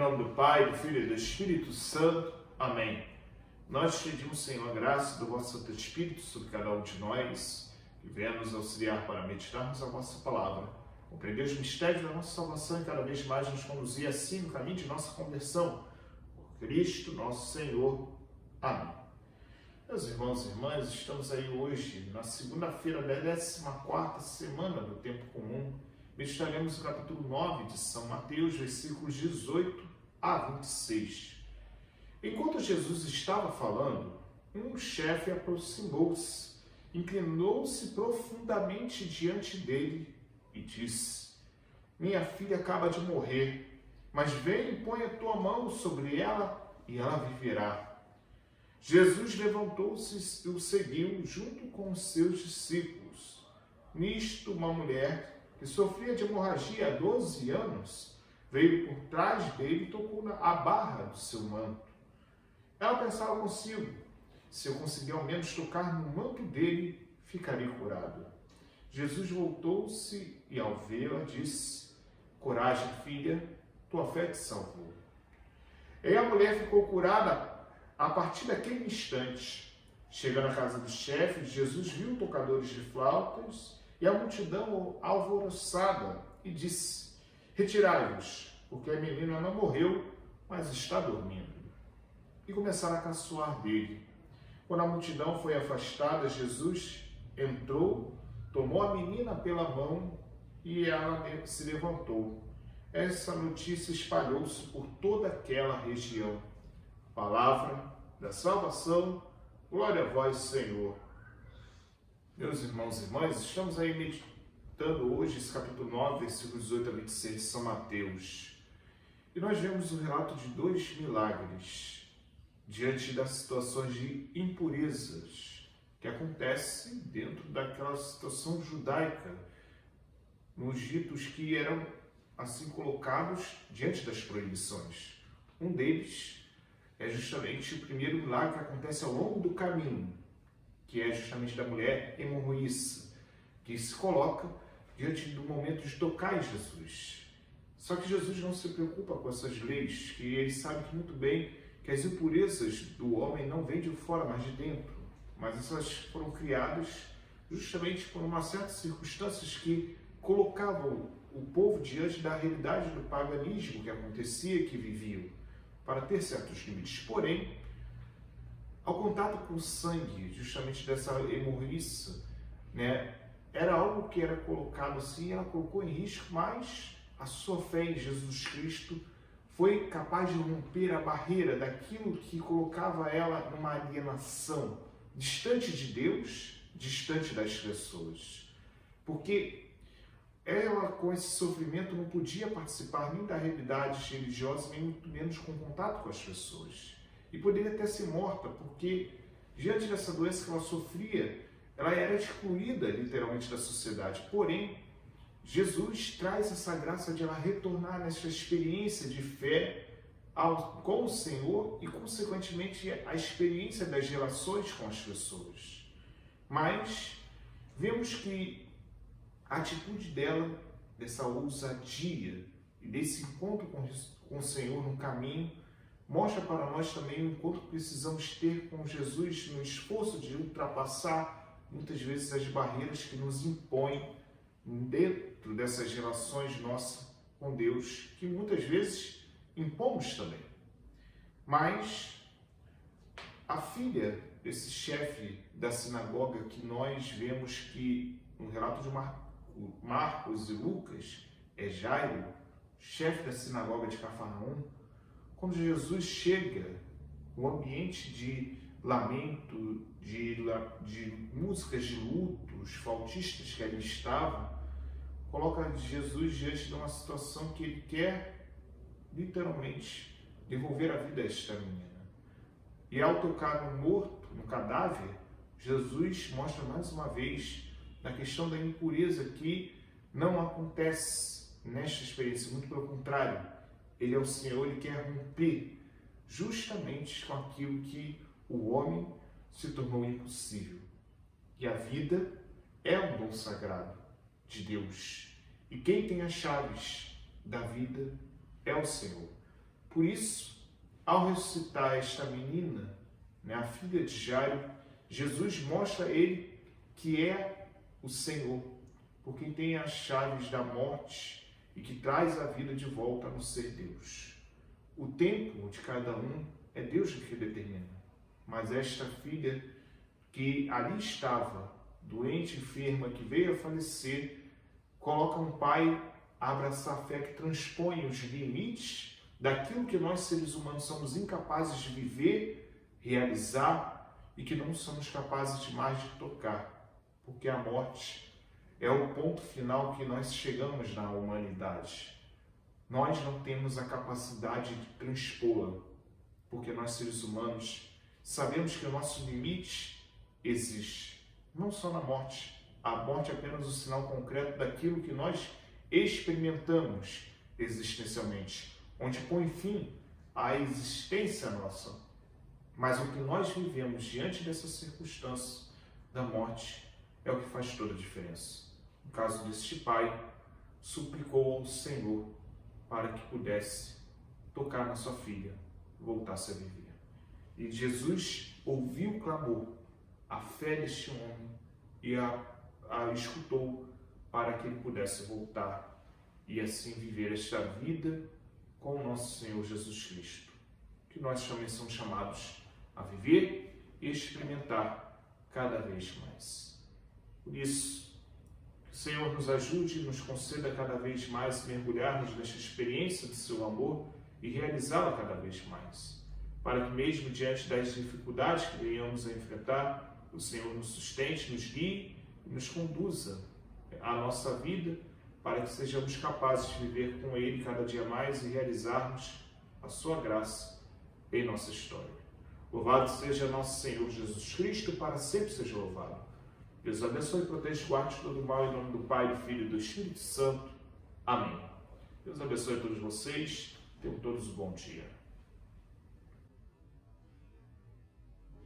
nome do Pai, do Filho e do Espírito Santo. Amém. Nós te pedimos, Senhor, a graça do vosso Santo Espírito sobre cada um de nós, que venha nos auxiliar para meditarmos a vossa palavra, compreender os mistérios da nossa salvação e cada vez mais nos conduzir assim no caminho de nossa conversão. Por Cristo nosso Senhor. Amém. Meus irmãos e irmãs, estamos aí hoje, na segunda-feira da 14ª semana do Tempo Comum. Meditaremos o capítulo 9 de São Mateus, versículos 18 a 26. Enquanto Jesus estava falando, um chefe aproximou-se, inclinou-se profundamente diante dele e disse: Minha filha acaba de morrer, mas vem e põe a tua mão sobre ela e ela viverá. Jesus levantou-se e o seguiu junto com os seus discípulos. Nisto, uma mulher que sofria de hemorragia há 12 anos, veio por trás dele e tocou a barra do seu manto. Ela pensava consigo: se eu conseguir ao menos tocar no manto dele, ficarei curado. Jesus voltou-se e, ao vê-la, disse: Coragem, filha, tua fé te salvou. E a mulher ficou curada a partir daquele instante. Chegando à casa do chefe, Jesus viu tocadores de flautas e a multidão alvoroçada e disse: Retirai-vos, porque a menina não morreu, mas está dormindo. E começaram a caçoar dele. Quando a multidão foi afastada, Jesus entrou, tomou a menina pela mão e ela se levantou. Essa notícia espalhou-se por toda aquela região. Palavra da salvação, glória a vós, Senhor. Meus irmãos e irmãs, estamos aí meditando hoje esse capítulo 9, versículos 18 a 26 de São Mateus. E nós vemos o relato de dois milagres diante das situações de impurezas que acontecem dentro daquela situação judaica, nos ritos que eram assim colocados diante das proibições. Um deles é justamente o primeiro milagre que acontece ao longo do caminho, que é justamente da mulher hemorroíça, que se coloca diante do momento de tocar em Jesus. Só que Jesus não se preocupa com essas leis, que ele sabe muito bem que as impurezas do homem não vêm de fora, mas de dentro. Mas essas foram criadas justamente por uma certa circunstâncias que colocavam o povo diante da realidade do paganismo que acontecia, que viviam, para ter certos limites. Porém, ao contato com o sangue, justamente dessa hemorroíça, era algo que era colocado assim, ela colocou em risco, mas a sua fé em Jesus Cristo foi capaz de romper a barreira daquilo que colocava ela numa alienação, distante de Deus, distante das pessoas. Porque ela, com esse sofrimento, não podia participar nem da realidade religiosa, nem muito menos com contato com as pessoas. E poderia até ser morta, porque diante dessa doença que ela sofria, ela era excluída literalmente da sociedade. Porém, Jesus traz essa graça de ela retornar nessa experiência de fé com o Senhor e, consequentemente, a experiência das relações com as pessoas. Mas vemos que a atitude dela, dessa ousadia e desse encontro com o Senhor no caminho, mostra para nós também o encontro que precisamos ter com Jesus no esforço de ultrapassar muitas vezes as barreiras que nos impõem dentro dessas relações nossas com Deus, que muitas vezes impomos também. Mas a filha desse chefe da sinagoga, que nós vemos que no relato de Marcos e Lucas é Jairo, chefe da sinagoga de Cafarnaum, quando Jesus chega no ambiente de lamento, de músicas de luto, os flautistas que ali estavam, coloca Jesus diante de uma situação que ele quer, literalmente, devolver a vida a esta menina. E ao tocar no morto, no cadáver, Jesus mostra mais uma vez na questão da impureza que não acontece nesta experiência, muito pelo contrário, ele é o Senhor, ele quer romper justamente com aquilo que o homem se tornou impossível. E a vida é um dom sagrado de Deus. E quem tem as chaves da vida é o Senhor. Por isso, ao ressuscitar esta menina, a filha de Jairo, Jesus mostra a ele que é o Senhor, por quem tem as chaves da morte e que traz a vida de volta no ser Deus. O tempo de cada um é Deus que determina, mas esta filha que ali estava, doente, enferma, que veio a falecer, coloca um pai a abraçar a fé que transpõe os limites daquilo que nós seres humanos somos incapazes de viver, realizar e que não somos capazes de mais de tocar, porque a morte é o ponto final que nós chegamos na humanidade. Nós não temos a capacidade de transpô-la, porque nós seres humanos sabemos que o nosso limite existe, não só na morte. A morte é apenas o sinal concreto daquilo que nós experimentamos existencialmente, onde põe fim à existência nossa. Mas o que nós vivemos diante dessa circunstância da morte é o que faz toda a diferença. No caso deste pai, suplicou ao Senhor para que pudesse tocar na sua filha, voltasse a viver. E Jesus ouviu o clamor, a fé deste homem e a escutou para que ele pudesse voltar e assim viver esta vida com o nosso Senhor Jesus Cristo, que nós também somos chamados a viver e experimentar cada vez mais. Por isso, que o Senhor nos ajude e nos conceda cada vez mais mergulharmos nesta experiência do seu amor e realizá-la cada vez mais, para que mesmo diante das dificuldades que venhamos a enfrentar, o Senhor nos sustente, nos guie e nos conduza a nossa vida, para que sejamos capazes de viver com Ele cada dia mais e realizarmos a sua graça em nossa história. Louvado seja nosso Senhor Jesus Cristo, para sempre seja louvado. Deus abençoe, proteja e guarde todo o mal, em nome do Pai, do Filho e do Espírito Santo. Amém. Deus abençoe a todos vocês. Tenham todos um bom dia.